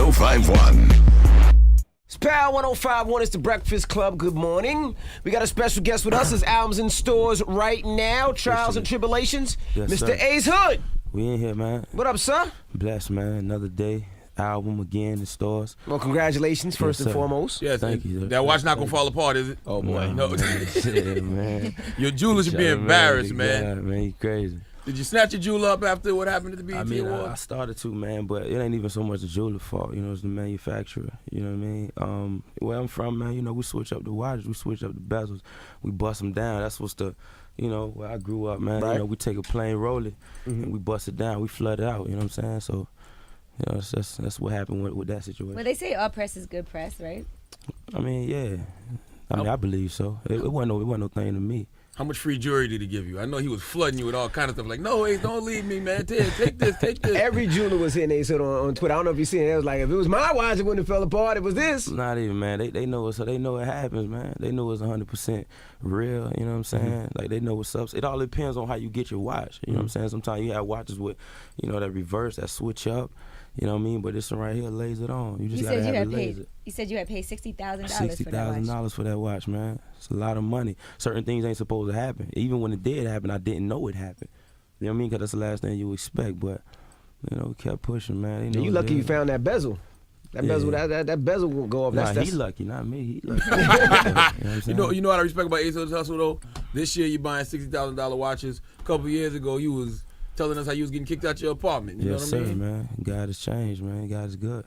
1051. It's Power 1051. It's the Breakfast Club. Good morning. We got a special guest with us. His album's in stores right now. Trials and Tribulations. Yes, Mr. sir. Ace Hood. We in here, man. What up, sir? Blessed, man. Another day. Album again in stores. Well, congratulations, first and sir. foremost. Yes, Thank you. That watch not gonna fall apart, is it? Oh, boy. No. Yeah, man. Your jewelers should be embarrassed, man. Yeah, man, you crazy. Did you snatch your jewel up after what happened at the BET I mean, I Awards? started to, man, but it ain't even so much the jeweler fault. You know, it's the manufacturer. You know what I mean? Where I'm from, man, you know, we switch up the watches, we switch up the bezels, we bust them down. That's what's the, you know, where I grew up, man. Right. You know, we take a plain roller and we bust it down, we flood it out. You know what I'm saying? So, you know, that's what happened with that situation. Well, they say all press is good press, right? I mean, yeah. I believe so. It wasn't no thing to me. How much free jewelry did he give you? I know he was flooding you with all kind of stuff. Like, no, Ace, don't leave me, man. Take this. Every jeweler was hitting Ace Hood on Twitter. I don't know if you seen it. It was like, if it was my watch, it wouldn't have fell apart. It was this. Not even, man. They know it, so they know it happens, man. They know it's 100% real, you know what I'm saying? Like, they know what's up. It all depends on how you get your watch, you know what I'm saying? Sometimes you have watches with, you know, that reverse, that switch up, you know what I mean? But this one right here lays it on. You just gotta have it laser. You said you had paid $60,000 $60,000 for that watch, man. It's a lot of money. Certain things ain't supposed to happen. Even when it did happen, I didn't know it happened. You know what I mean? Because that's the last thing you expect. But, you know, we kept pushing, man. You lucky you found that bezel. That bezel, that bezel won't go off. Nah, That's he lucky, not me. He lucky. You know what I'm saying? You know what I respect about Ace Hood's hustle, though? This year you buying $60,000 watches. A couple years ago, you was telling us how you was getting kicked out your apartment. You know what I mean? Man. God has changed, man. God is good.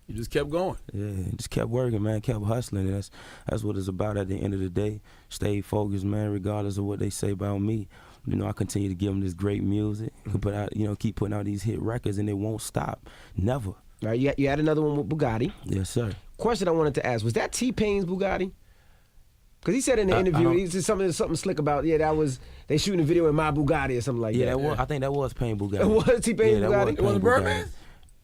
You just kept going. Yeah, just kept working, man. Kept hustling. And that's what it's about at the end of the day. Stay focused, man, regardless of what they say about me. You know, I continue to give them this great music. Put out, you know, keep putting out these hit records, and it won't stop. Never. All right, you had another one with Bugatti. Yes, sir. Question I wanted to ask, was that T-Pain's Bugatti? Because he said in the interview, he said something slick about, they shooting a video in my Bugatti or something like that. I think that was Pain Bugatti. It was T-Pain's Bugatti? It wasn't Birdman?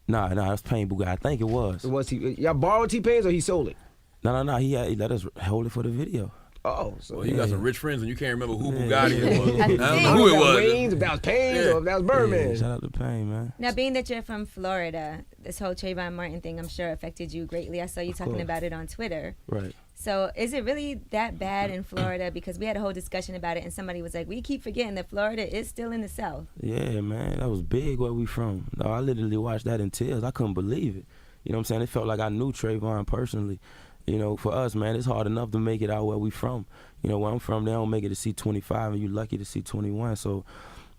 Nah, that's Pain Bugatti. I think it was. It was y'all borrowed T-Pain's or he sold it? No. He let us hold it for the video. Oh, so you got some rich friends and you can't remember who Bugatti it was. I I don't know think. who it was. Wayne's, if that was Payne's, or if that was Birdman. Yeah, shout out to Pain, man. Now, being that you're from Florida, this whole Trayvon Martin thing, I'm sure affected you greatly. I saw you talking about it on Twitter. Right. So is it really that bad in Florida? Because we had a whole discussion about it, and somebody was like, we keep forgetting that Florida is still in the South. Yeah, man, that was big where we from. No, I literally watched that in tears. I couldn't believe it. You know what I'm saying? It felt like I knew Trayvon personally. You know, for us, man, it's hard enough to make it out where we from. You know, where I'm from, they don't make it to see 25, and you're lucky to see 21. So,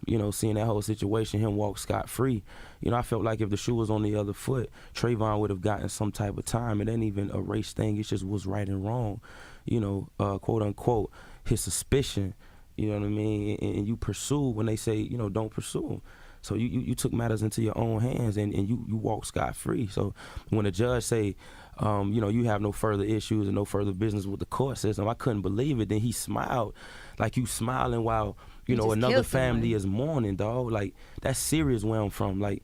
you know, seeing that whole situation, him walk scot-free, you know, I felt like if the shoe was on the other foot, Trayvon would have gotten some type of time. It ain't even a race thing. It just was right and wrong, you know, quote unquote, his suspicion, you know what I mean? And you pursue when they say, you know, don't pursue him. So you took matters into your own hands and you walk scot-free. So when a judge say, you know, you have no further issues and no further business with the court system, I couldn't believe it. Then he smiled, like you smiling while, you know, another family is mourning, dog. Like, that's serious where I'm from. Like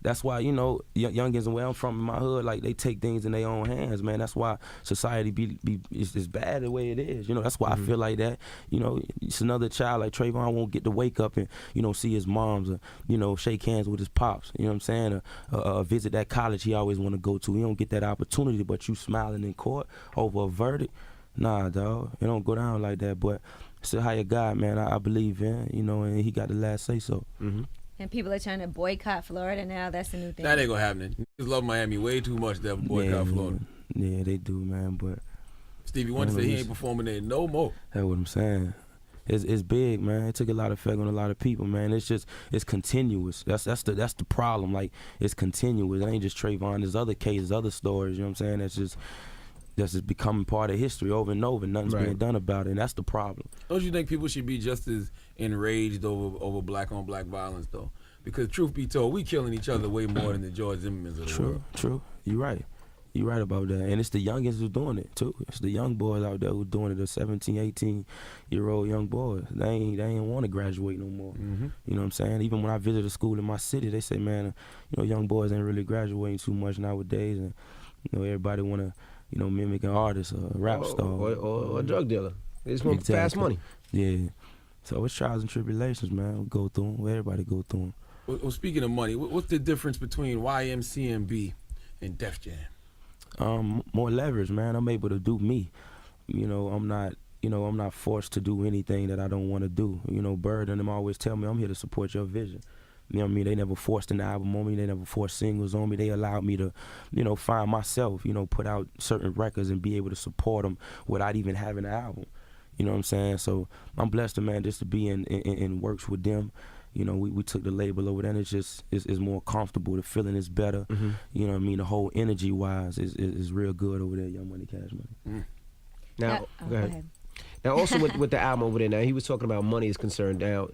that's why, you know, youngins and where I'm from in my hood, like, they take things in their own hands, man. That's why society is bad the way it is. You know, that's why I feel like that. You know, it's another child like Trayvon won't get to wake up and, you know, see his moms or, you know, shake hands with his pops. You know what I'm saying? Or visit that college he always want to go to. He don't get that opportunity, but you smiling in court over a verdict. Nah, dog. It don't go down like that. But it's a higher God, man. I believe in, you know, and he got the last say so. And people are trying to boycott Florida now. That's a new thing. That ain't gonna happen. Niggas love Miami way too much to ever boycott Florida. Yeah, they do, man. But Stevie Wonder said he ain't performing there no more. That's what I'm saying. It's big, man. It took a lot of effect on a lot of people, man. It's continuous. That's the problem. Like, it's continuous. It ain't just Trayvon. There's other cases, other stories. You know what I'm saying? That's just becoming part of history over and over. Nothing's being done about it, and that's the problem. Don't you think people should be just as enraged over black on black violence, though? Because truth be told, we killing each other way more than the George Zimmermans of the world. True. You're right. You're right about that. And it's the youngins who's doing it, too. It's the young boys out there who's doing it, the 17, 18-year-old young boys. They ain't want to graduate no more. You know what I'm saying? Even when I visit a school in my city, they say, man, you know, young boys ain't really graduating too much nowadays. And, you know, everybody want to, you know, mimic an artist or a rap star. Or a drug dealer. They just want fast money. Yeah. So it's trials and tribulations, man. We go through them. Everybody go through them. Well, speaking of money, what's the difference between YMCMB in Def Jam? More leverage, man. I'm able to do me. I'm not forced to do anything that I don't want to do. Bird and them always tell me I'm here to support your vision. You know what I mean? They never forced an album on me. They never forced singles on me. They allowed me to, find myself, put out certain records and be able to support them without even having an album. You know what I'm saying? So I'm blessed, man, just to be in works with them. We took the label over there, and it's more comfortable. The feeling is better. Mm-hmm. You know what I mean? The whole energy-wise is real good over there, Young Money, Cash Money. Mm. Now, go ahead. Now, also with the album over there, now he was talking about money is concerned. Now,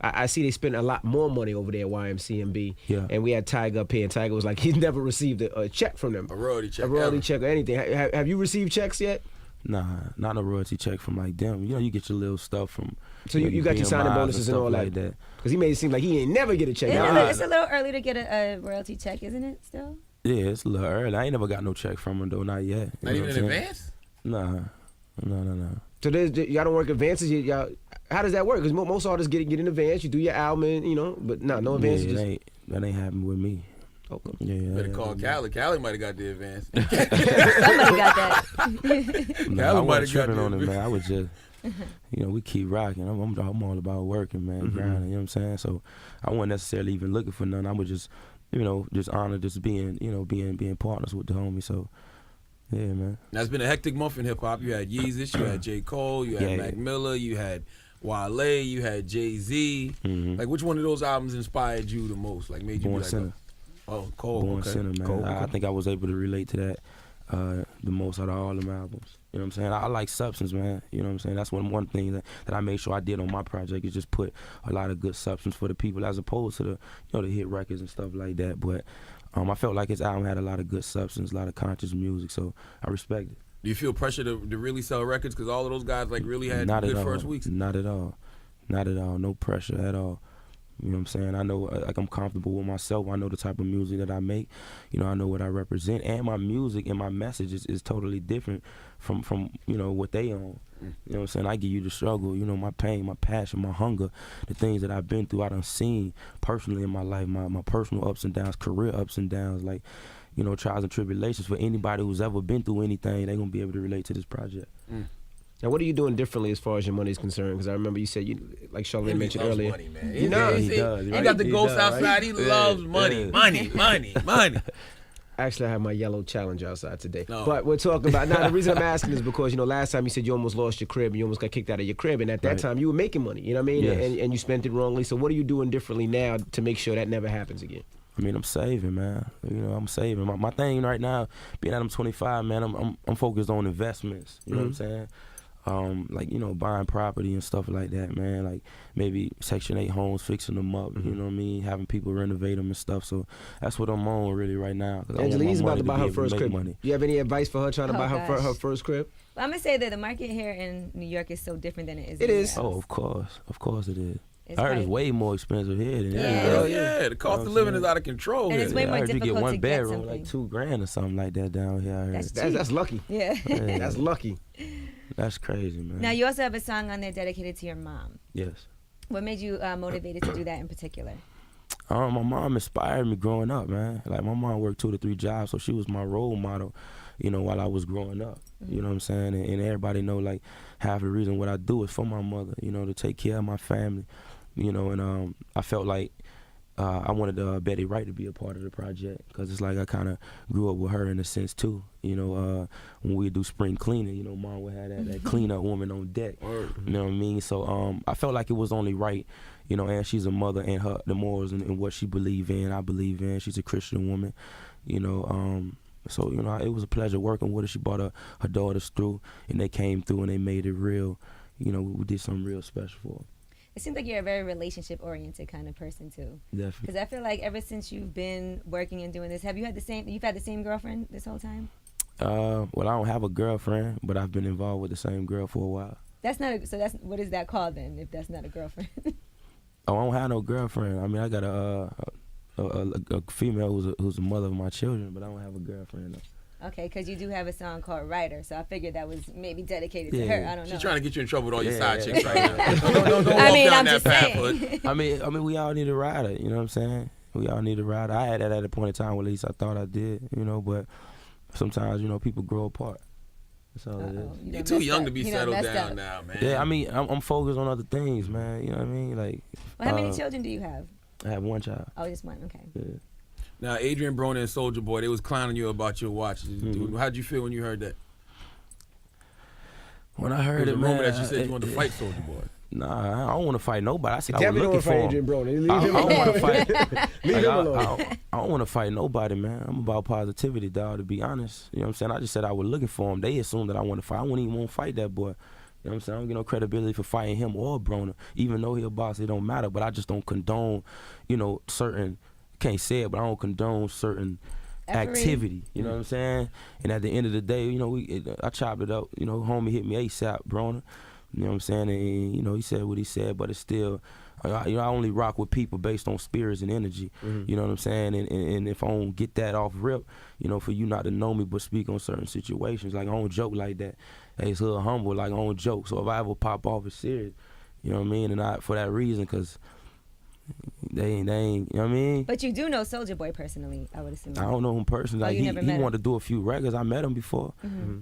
I see they spend a lot more money over there at YMCMB. Yeah. And we had Tiger up here, and Tiger was like, he's never received a check from them. A royalty check. A royalty ever. check or anything. Have you received checks yet? Nah, not a royalty check from like them. You get your little stuff from. So you got your signing bonuses and all like that. Because he made it seem like he ain't never get a check. It's a little early to get a royalty check, isn't it? Still. Yeah, it's a little early. I ain't never got no check from him though, not yet. Not even in advance? Nah. So y'all don't work advances. Y'all, how does that work? Because most artists get in advance. You do your album, and, but no advances. Yeah, that ain't happening with me. Okay. Yeah. Better call Cali. Cali might have got the advance. Somebody got that. I might wasn't have tripping got on the it, man. I was just, we keep rocking. I'm all about working, man, grinding. You know what I'm saying? So I wasn't necessarily even looking for nothing. I was just, just honored just being, being partners with the homie. So. Yeah, man. Now, it's been a hectic month in hip-hop. You had Yeezus, you had J. Cole, you had Mac Miller, you had Wale, you had Jay-Z. Mm-hmm. Like, which one of those albums inspired you the most? Like, made you Born be like, Sinner. oh, Cole, Born okay. Sinner, man. Cole, I think I was able to relate to that the most out of all them albums. You know what I'm saying? I like substance, man. You know what I'm saying? That's one thing that I made sure I did on my project is just put a lot of good substance for the people as opposed to the hit records and stuff like that. But I felt like his album had a lot of good substance, a lot of conscious music, so I respect it. Do you feel pressure to really sell records? Because all of those guys like really had Not good at all. first weeks. Not at all. Not at all. No pressure at all. You know what I'm saying? I know, like, I'm comfortable with myself. I know the type of music that I make. I know what I represent. And my music and my message is totally different from what they own. You know what I'm saying? I give you the struggle, my pain, my passion, my hunger, the things that I've been through, I done seen personally in my life, my personal ups and downs, career ups and downs, like, trials and tribulations. For anybody who's ever been through anything, they're going to be able to relate to this project. Now, what are you doing differently as far as your money is concerned? Because I remember you said, like Charlamagne mentioned earlier. Money, man. He does. He does, He right? got the He ghost does, outside. right? He loves money. Money. Actually, I have my yellow Challenger outside today. No. But we're talking about, now the reason I'm asking is because, last time you said you almost lost your crib, you almost got kicked out of your crib, and at that Right. time you were making money, you know what I mean? Yes. And you spent it wrongly. So what are you doing differently now to make sure that never happens again? I mean, I'm saving, man. I'm saving. My thing right now, being that I'm 25, man, I'm focused on investments. You know what I'm saying? Like, buying property and stuff like that, man. Like maybe Section 8 homes, fixing them up, you know what I mean? Having people renovate them and stuff. So that's what I'm on really right now. Angela, he's about to buy her first crib. Money. You have any advice for her trying to buy gosh. her first crib? Well, I'm gonna say that the market here in New York is so different than it is. It is. Oh, of course it is. It's I heard crazy. it's way more expensive here than Yeah. everywhere. Yeah, the cost of living is out of control And here. it's way more I heard you get difficult one to get bedroom something. like $2,000 or something like that down here. I heard. That's lucky. Yeah. Yeah, That's lucky. that's crazy, man. Now you also have a song on there dedicated to your mom. Yes. What made you motivated to do that in particular? My mom inspired me growing up, man. Like, my mom worked 2 to 3 jobs, so she was my role model, while I was growing up. You know what I'm saying? And everybody know, like, half the reason what I do is for my mother, to take care of my family, and I felt like I wanted Betty Wright to be a part of the project because it's like I kind of grew up with her in a sense, too. When we do spring cleaning, Mom would have that cleanup woman on deck. Word. You know what I mean? So I felt like it was only right, and she's a mother, and the morals and what she believe in, I believe in. She's a Christian woman, So, it was a pleasure working with her. She brought her daughters through, and they came through, and they made it real. We did something real special for her. It seems like you're a very relationship-oriented kind of person too. Definitely. Because I feel like ever since you've been working and doing this, you've had the same girlfriend this whole time? Well, I don't have a girlfriend, but I've been involved with the same girl for a while. That's what is that called then? If that's not a girlfriend? Oh, I don't have no girlfriend. I mean, I got a female who's the mother of my children, but I don't have a girlfriend. Though. Okay, because you do have a song called Writer, so I figured that was maybe dedicated to Yeah. her. I don't know. She's trying to get you in trouble with all your Yeah, side yeah. chicks right now. Don't I walk mean, down I'm that just path, saying. Hood. I mean, we all need a rider. You know what I'm saying? We all need a ride. I had that at a point in time, well, at least I thought I did, you know, but sometimes, you know, people grow apart. That's all it is. You're too young to be settled down now, man. Yeah, I mean, I'm focused on other things, man. You know what I mean? Like, Well, how many children do you have? I have one child. Oh, just one. Okay. Yeah. Now, Adrian Broner and Soulja Boy, they was clowning you about your watch. How'd you feel when you heard that? When I heard There it, was a man, rumor that you said you wanted to fight Soulja Boy. Nah, I don't want to fight nobody. I said I was Definitely looking don't for fight him. Adrian Brody. I don't want to fight. Leave him alone. I don't want to fight nobody, man. I'm about positivity, dog, to be honest. You know what I'm saying? I just said I was looking for him. They assumed that I want to fight. I wouldn't even want to fight that boy. You know what I'm saying? I don't get no credibility for fighting him or Broner. Even though he a boss, it don't matter. But I just don't condone, you know, certain, can't say it, but I don't condone certain activity. You know what I'm saying? And at the end of the day, you know, I chopped it up. You know, homie hit me ASAP, Broner. You know what I'm saying? And, you know, he said what he said, but it's still, you know, I only rock with people based on spirits and energy. You know what I'm saying? And if I don't get that off rip, you know, for you not to know me but speak on certain situations, like I don't joke like that. Hey, it's hood humble, like I don't joke. So if I ever pop off, it's serious. You know what I mean? And for that reason, because they ain't, you know what I mean? But you do know Soulja Boy personally, I would assume. I don't know him personally. Oh, Like you never met he him? wanted to do a few records. I met him before.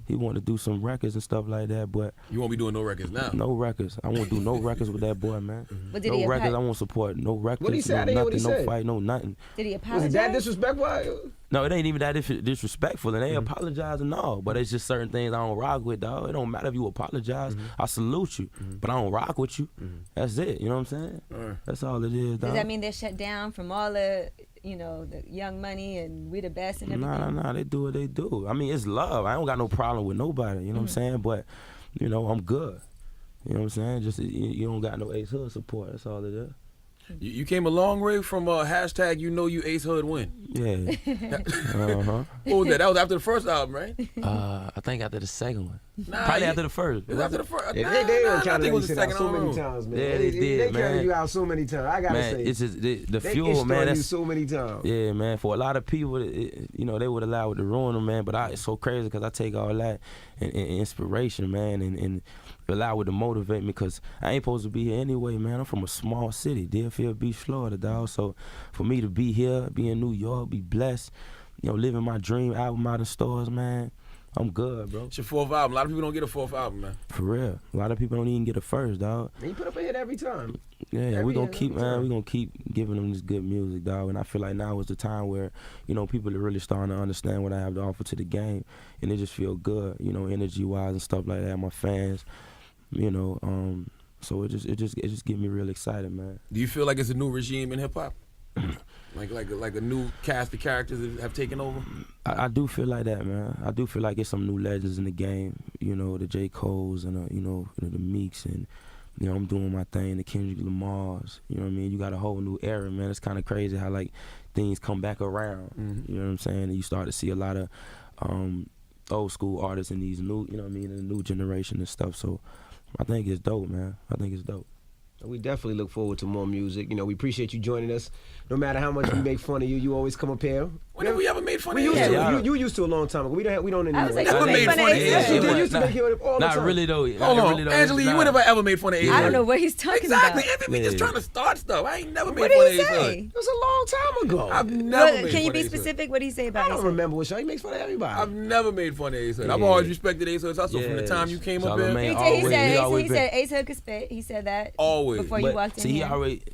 He wanted to do some records and stuff like that, but You won't be doing no records now. no records. I won't do no records with that boy, man. But did No he records. I won't support no records. What'd he say? I No didn't hear what nothing. he No said. fight. No nothing. Did he Was apologize? it that disrespectful? No, it ain't even that disrespectful, and they apologizing all. But it's just certain things I don't rock with, dog. It don't matter if you apologize. I salute you, but I don't rock with you. That's it. You know what I'm saying? That's all it is, dog. Does that mean they're shut down from all the, you know, the Young Money and We the Best and everything? Nah. They do what they do. I mean, it's love. I don't got no problem with nobody. You know what I'm saying? But, you know, I'm good. You know what I'm saying? Just you don't got no Ace Hood support. That's all it is. You came a long way from hashtag you know you Ace Hood win. Yeah. What was that? That was after the first album, right? I think after the second one. Nah, Probably you- after the first. It was after the first. They I don't think count it was that the out second so many album. times, man. Yeah, they did, They carry man. you out so many times. I gotta Man, say, it's just the they fuel, man. you That's so many times. yeah, man. For a lot of people, you know, they would allow it to ruin them, man. But it's so crazy because I take all that and inspiration, man, and allow it to motivate me because I ain't supposed to be here anyway, man. I'm from a small city, Deerfield Beach, Florida, dog. So for me to be here, be in New York, be blessed, you know, living my dream album out in stores, man, I'm good, bro. It's your fourth album. A lot of people don't get a fourth album, man. For real. A lot of people don't even get a first, dog. And you put up a hit every time. Yeah, Every we gonna year, keep, every man. time. We gonna keep giving them this good music, dog. And I feel like now is the time where, you know, people are really starting to understand what I have to offer to the game, and it just feel good, you know, energy wise and stuff like that. My fans, you know, so it just get me real excited, man. Do you feel like it's a new regime in hip hop? like a new cast of characters that have taken over? I do feel like that, man. I do feel like it's some new legends in the game. You know, the J. Cole's and you know, the Meeks, and you know, I'm doing my thing. The Kendrick Lamar's. You know what I mean? You got a whole new era, man. It's kind of crazy how like things come back around. You know what I'm saying? And you start to see a lot of old school artists in these new, you know what I mean, in the new generation and stuff. So I think it's dope, man. I think it's dope. We definitely look forward to more music. You know, we appreciate you joining us. No matter how much we make fun of you, you always come up here. Whenever we ever made fun We of used you? to. You used to a long time ago. We don't anymore. I was like, Never you made made fun of fun of Ace Yes, Hood. you did. You used to make it all the Not time. really though. Hold on, really, though. Angela, you Nah. never ever made fun of Ace I Hood. don't know what he's talking Exactly. about. Anthony just Yeah. trying to start stuff. I ain't never made What fun of did he Ace Hood. say? It was a long time ago. I've never made Can fun you of be Ace Hood. specific? What did he say about I Ace don't Hood? remember what show. He makes fun of everybody. I've never made fun of Ace Hood. I've Yeah. always respected Ace Hood. So from the Yes. time you came up Charlamagne here, He always- said been- Ace Hood could spit. He said that Always. before you But walked in see, here.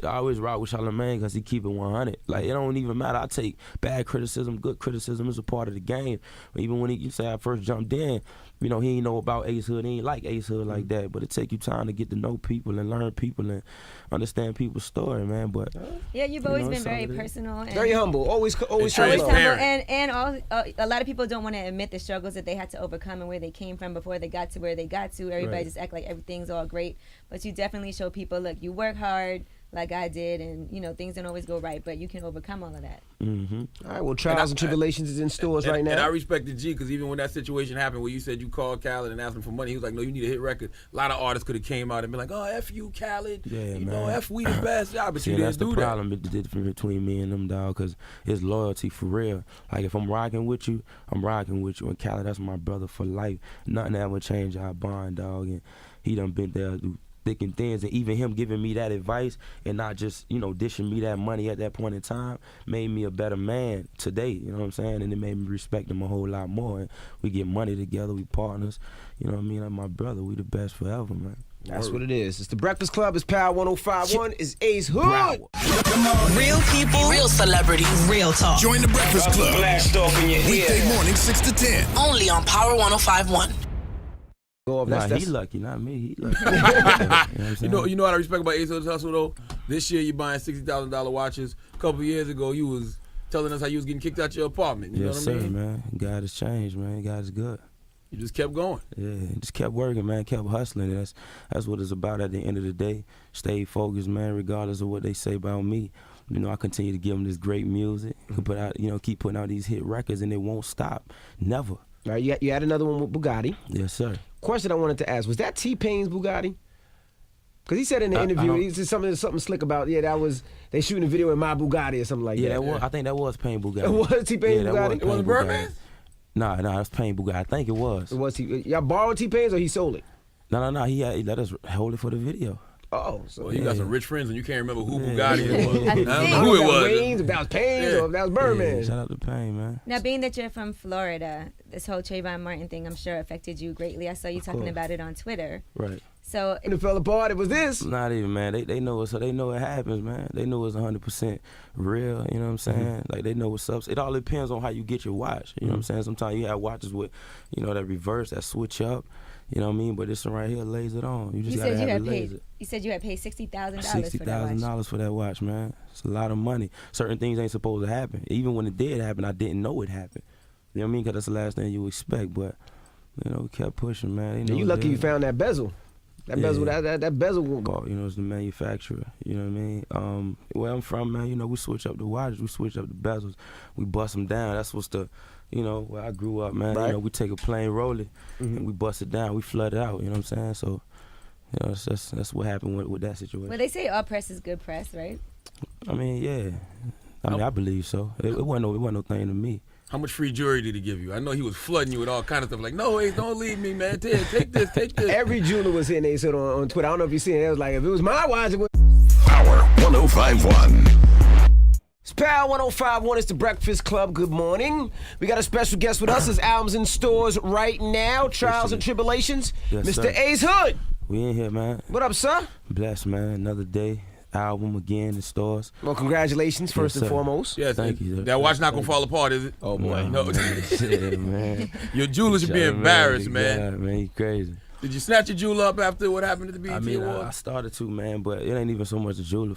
I always rock with Charlamagne because he keep it 100. Like, it don't even matter. I take bad criticism, good criticism is a part of the game. Even when you say I first jumped in, you know, he ain't know about Ace Hood. He ain't like Ace Hood like that. But it take you time to get to know people and learn people and understand people's story, man. But Yeah, you've You always know, been it's very all it is. personal. And Very humble. Always It's always show love. transparent. humble. And all, a lot of people don't want to admit the struggles that they had to overcome and where they came from before they got to where they got to. Everybody Right. just act like everything's all great. But you definitely show people, look, you work hard like I did, and, you know, things don't always go right, but you can overcome all of that. All right, well, Trials and Tribulations is in stores right And I now. respect the G because even when that situation happened where you said you called Khaled and asked him for money, he was like, no, you need a hit record. A lot of artists could have came out and been like, oh, F you, Khaled. Yeah, you man. know, F we the best. Yeah, but see, you and didn't that's the do that. problem, the difference between me and them, dog, because it's loyalty for real. Like, if I'm rocking with you, I'm rocking with you. And Khaled, that's my brother for life. Nothing ever change our bond, dog. And he done been there through thick and thins, and even him giving me that advice and not just, you know, dishing me that money at that point in time made me a better man today, you know what I'm saying? And it made me respect him a whole lot more. And we get money together, we partners, you know what I mean? Like my brother, we the best forever, man. That's what it is. It's the Breakfast Club. It's Power 105.1. It's Ace Hood. Real people, real celebrities, real talk. Join the Breakfast Club. Blast off in your Weekday morning 6 to 10. Only on Power 105.1. Go off. Nah, That's he lucky, not me. He lucky. You know what I respect about Ace Hood's hustle though? This year you buying $60,000 watches. A couple years ago you was telling us how you was getting kicked out your apartment. You know what I mean? Yes, sir, man. God has changed, man. God is good. You just kept going. Yeah, just kept working, man. Kept hustling. That's what it's about at the end of the day. Stay focused, man, regardless of what they say about me. You know, I continue to give them this great music. Put out, you know, keep putting out these hit records, and it won't stop. Never. All right, you had another one with Bugatti. Yes, sir. Question I wanted to ask, was that T-Pain's Bugatti? Because he said in the interview, he said something slick about, that was, they shooting a video in my Bugatti or something like that. Yeah, I think that was Pain Bugatti. It was T-Pain's Bugatti? It wasn't Birdman? Nah, that's Pain Bugatti. I think it was. It was y'all borrowed T-Pain's or he sold it? No. He let us hold it for the video. Oh, so Well, you got some rich friends and you can't remember who Bugatti it was. I don't I know who it was. Wayne's, if that was Payne's, or if that was Birdman. Yeah, shout out to Pain, man. Now, being that you're from Florida, this whole Trayvon Martin thing, I'm sure affected you greatly. I saw you talking about it on Twitter. Right. So When it fell apart, it was this. Not even, man. They know it, so they know it happens, man. They know it's 100% real, you know what I'm saying? Like, they know what's up. It all depends on how you get your watch, you know what I'm saying? Sometimes you have watches with, you know, that reverse, that switch up, you know what I mean? But this one right here lays it on. You just you gotta said have you it had laser. paid. You said you had paid $60,000 for that watch. $60,000 for that watch, man. It's a lot of money. Certain things ain't supposed to happen. Even when it did happen, I didn't know it happened. You know what I mean? Because that's the last thing you expect. But, you know, we kept pushing, man. You lucky you found that bezel. That bezel, that bezel. You know, it's the manufacturer. You know what I mean? Where I'm from, man, you know, we switch up the watches, we switch up the bezels, we bust them down. That's what's the, you know, where I grew up, man. Right. You know, we take a plain roller and we bust it down, we flood it out. You know what I'm saying? So, you know, that's what happened with that situation. Well, they say all press is good press, right? I mean, yeah. I believe so. It wasn't no thing to me. How much free jewelry did he give you? I know he was flooding you with all kind of stuff. Like, no, Ace, don't leave me, man. Take this, take this. Every jeweler was hitting Ace Hood on Twitter. I don't know if you seen it. It was like, if it was my watch, it was. Power 105.1. It's Power 105.1. It's the Breakfast Club. Good morning. We got a special guest with us. His album's in stores right now. Trials and Tribulations. Yes, Mr. sir. Ace Hood. We in here, man. What up, sir? Blessed, man. Another day. Album again in stores. Well, congratulations, first and sir. foremost. Yes, Thank you, sir. That watch not gonna fall apart, is it? Oh, boy. No. Shit, man. Your jewelers should be embarrassed, man. God, man, you crazy. Did you snatch your jewel up after what happened at the BET I mean, Awards? I started to, man, but it ain't even so much the jeweler